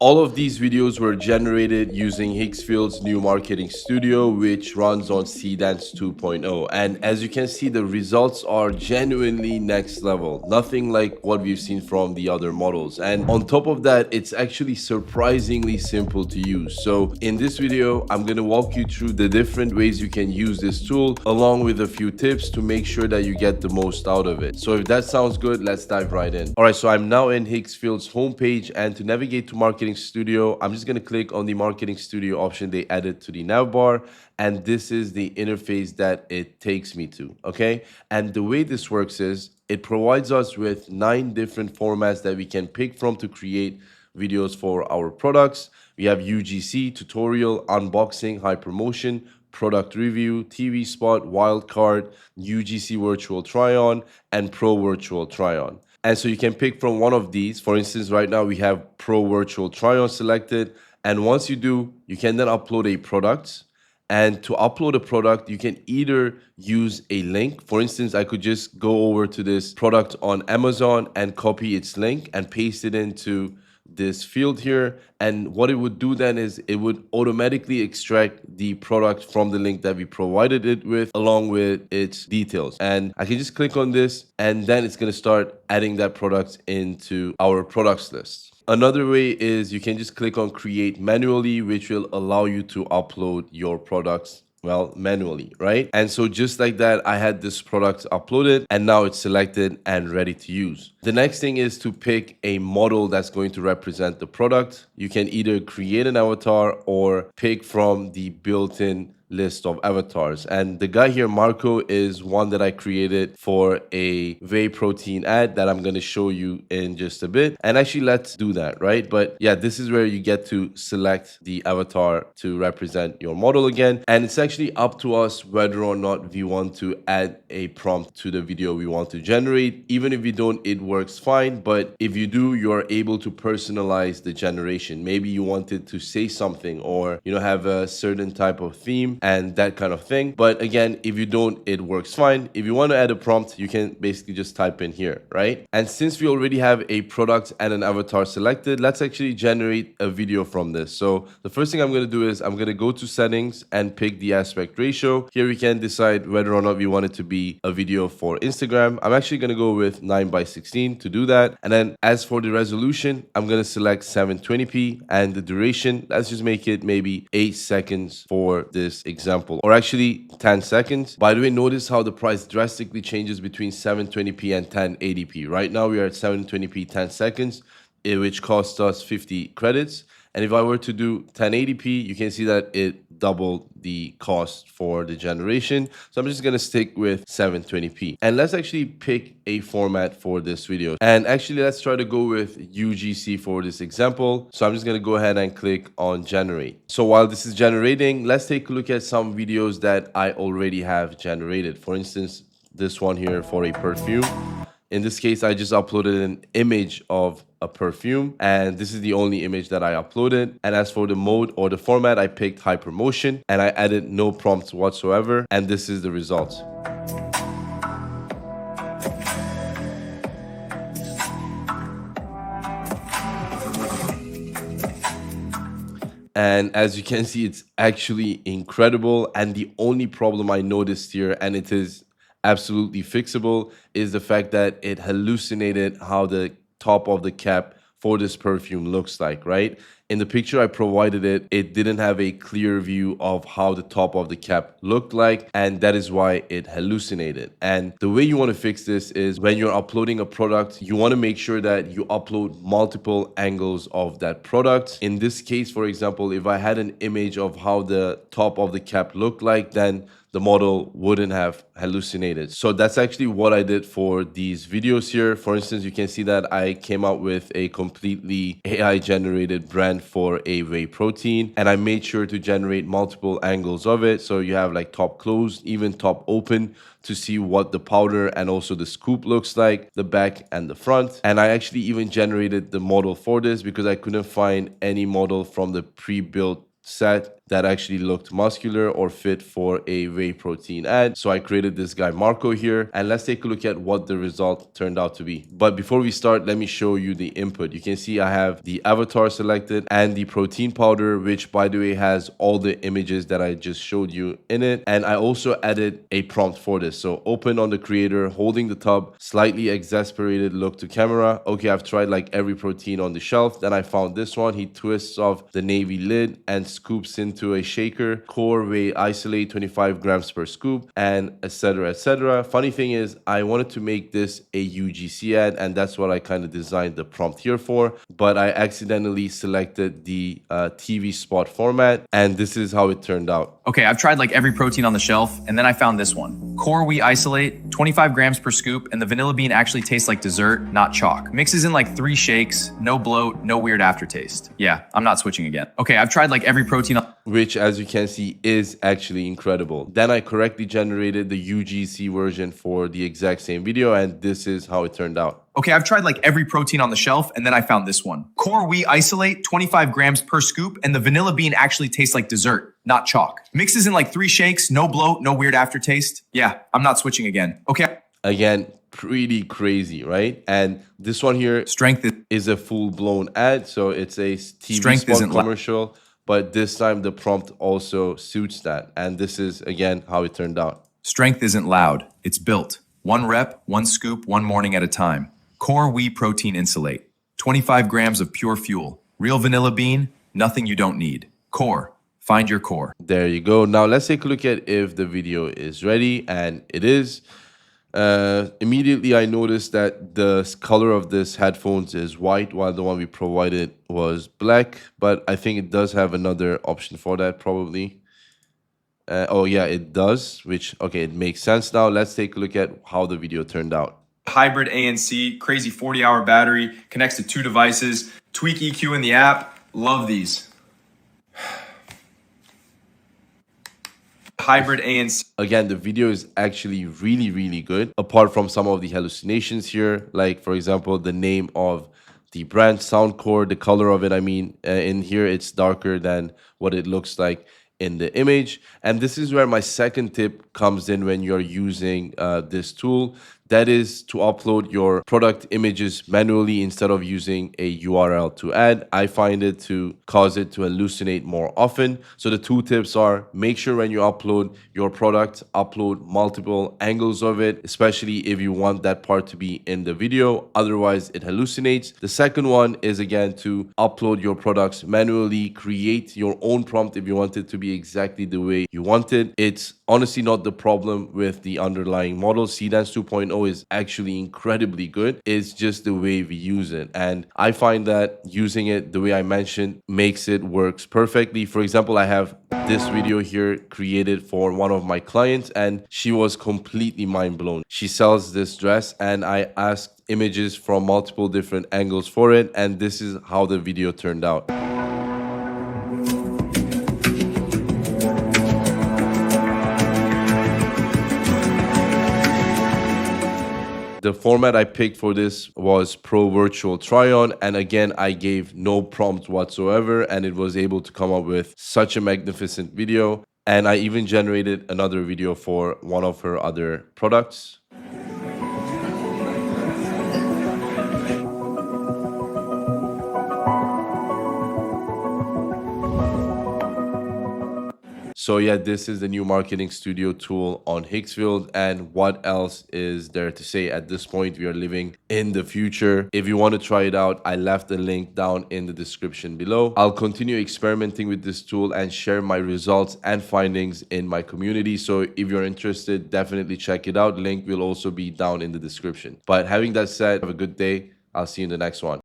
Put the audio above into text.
All of these videos were generated using Higgsfield's new marketing studio, which runs on Seedance 2.0. And as you can see, the results are genuinely next level. Nothing like what we've seen from the other models. And on top of that, it's actually surprisingly simple to use. So in this video, I'm going to walk you through the different ways you can use this tool, along with a few tips to make sure that you get the most out of it. So if that sounds good, let's dive right in. All right, so I'm now in Higgsfield's homepage, and to navigate to Marketing Studio, I'm just going to click on the Marketing Studio option they added to the nav bar, and this is the interface that it takes me to. Okay, and the way this works is it provides us with 9 different formats that we can pick from to create videos for our products. We have UGC, tutorial, unboxing, hypermotion, product review, TV spot, wildcard, UGC virtual try-on, and pro virtual try-on. And so you can pick from one of these. For instance, right now we have Pro Virtual Try-On selected. And once you do, you can then upload a product. And to upload a product, you can either use a link. For instance, I could just go over to this product on Amazon and copy its link and paste it into this field here. And what it would do then is it would automatically extract the product from the link that we provided it with, along with its details. And I can just click on this, and then it's going to start adding that product into our products list. Another way is you can just click on create manually, which will allow you to upload your products manually, right? And so just like that, I had this product uploaded and now it's selected and ready to use. The next thing is to pick a model that's going to represent the product. You can either create an avatar or pick from the built-in list of avatars. And the guy here, Marco, is one that I created for a whey protein ad that I'm going to show you in just a bit. And actually, let's do that, right? But yeah, this is where you get to select the avatar to represent your model again. And it's actually up to us whether or not we want to add a prompt to the video we want to generate. Even if we don't, it works fine. But if you do, you are able to personalize the generation. Maybe you wanted to say something or, have a certain type of theme and that kind of thing. But again, if you don't, it works fine. If you want to add a prompt, you can basically just type in here, right? And since we already have a product and an avatar selected, let's actually generate a video from this. So the first thing I'm going to do is I'm going to go to settings and pick the aspect ratio. Here we can decide whether or not we want it to be a video for Instagram. I'm actually going to go with 9:16 to do that. And then as for the resolution, I'm going to select 720p, and the duration, let's just make it maybe 8 seconds for this example, or actually 10 seconds. By the way, notice how the price drastically changes between 720p and 1080p. Right now we are at 720p 10 seconds, which costs us 50 credits. And if I were to do 1080p, you can see that it doubled the cost for the generation. So I'm just going to stick with 720p. And let's actually pick a format for this video. And actually, let's try to go with UGC for this example. So I'm just going to go ahead and click on generate. So while this is generating, let's take a look at some videos that I already have generated. For instance, this one here for a perfume. In this case, I just uploaded an image of a perfume, and this is the only image that I uploaded. And as for the mode or the format, I picked hypermotion and I added no prompts whatsoever. And this is the result. And as you can see, it's actually incredible. And the only problem I noticed here, and it is absolutely fixable, is the fact that it hallucinated how the top of the cap for this perfume looks like, right? In the picture I provided it didn't have a clear view of how the top of the cap looked like, and that is why it hallucinated. And the way you want to fix this is when you're uploading a product, you want to make sure that you upload multiple angles of that product. In this case, for example, if I had an image of how the top of the cap looked like, then the model wouldn't have hallucinated. So that's actually what I did for these videos here. For instance, you can see that I came out with a completely AI generated brand and for a whey protein. And I made sure to generate multiple angles of it. So you have like top closed, even top open, to see what the powder and also the scoop looks like, the back and the front. And I actually even generated the model for this because I couldn't find any model from the pre-built set that actually looked muscular or fit for a whey protein ad. So I created this guy Marco here, and let's take a look at what the result turned out to be. But before we start, let me show you the input. You can see I have the avatar selected and the protein powder, which by the way has all the images that I just showed you in it. And I also added a prompt for this. So open on the creator, holding the tub, slightly exasperated look to camera. Okay, I've tried like every protein on the shelf. Then I found this one. He twists off the navy lid and scoops into a shaker, core whey isolate 25 grams per scoop, and etc, etc. Funny thing is, I wanted to make this a UGC ad, and that's what I kind of designed the prompt here for, but I accidentally selected the TV spot format, and this is how it turned out. Okay, I've tried like every protein on the shelf, and then I found this one. Core wheat isolate, 25 grams per scoop, and the vanilla bean actually tastes like dessert, not chalk. Mixes in like 3 shakes, no bloat, no weird aftertaste. Yeah, I'm not switching again. Okay, I've tried like every protein on... Which, as you can see, is actually incredible. Then I correctly generated the UGC version for the exact same video, and this is how it turned out. Okay, I've tried like every protein on the shelf, and then I found this one. Core wheat isolate, 25 grams per scoop, and the vanilla bean actually tastes like dessert, not chalk. Mixes in like 3 shakes, no bloat, no weird aftertaste. Yeah, I'm not switching again. Okay. Again, pretty crazy, right? And this one here is a full-blown ad, so it's a TV spot commercial, but this time the prompt also suits that. And this is, again, how it turned out. Strength isn't loud, it's built. 1 rep, 1 scoop, 1 morning at a time. Core wheat protein insulate. 25 grams of pure fuel. Real vanilla bean, nothing you don't need. Core, find your core. There you go. Now let's take a look at if the video is ready, and it is. Immediately I noticed that the color of this headphones is white while the one we provided was black, but I think it does have another option for that probably. Oh yeah, it does, which, okay, it makes sense now. Let's take a look at how the video turned out. Hybrid ANC, crazy 40-hour battery, connects to 2 devices, tweak EQ in the app. Love these. Hybrid ANC. Again, the video is actually really good, apart from some of the hallucinations here, like for example the name of the brand, Soundcore, the color of it. I mean, in here it's darker than what it looks like in the image. And this is where my second tip comes in when you're using this tool. That is to upload your product images manually instead of using a URL to add. I find it to cause it to hallucinate more often. So the 2 tips are: make sure when you upload your product, upload multiple angles of it, especially if you want that part to be in the video. Otherwise, it hallucinates. The second one is, again, to upload your products manually, create your own prompt if you want it to be exactly the way you want it. It's honestly not the problem with the underlying model. Seedance 2.0 is actually incredibly good. It's just the way we use it. And I find that using it the way I mentioned makes it works perfectly. For example, I have this video here created for one of my clients, and she was completely mind blown. She sells this dress, and I asked images from multiple different angles for it, and this is how the video turned out. The format I picked for this was Pro Virtual Try-on, and again, I gave no prompt whatsoever, and it was able to come up with such a magnificent video. And I even generated another video for one of her other products. So yeah, this is the new marketing studio tool on Higgsfield, and what else is there to say at this point? We are living in the future. If you want to try it out, I left the link down in the description below. I'll continue experimenting with this tool and share my results and findings in my community. So if you're interested, definitely check it out. Link will also be down in the description. But having that said, have a good day. I'll see you in the next one.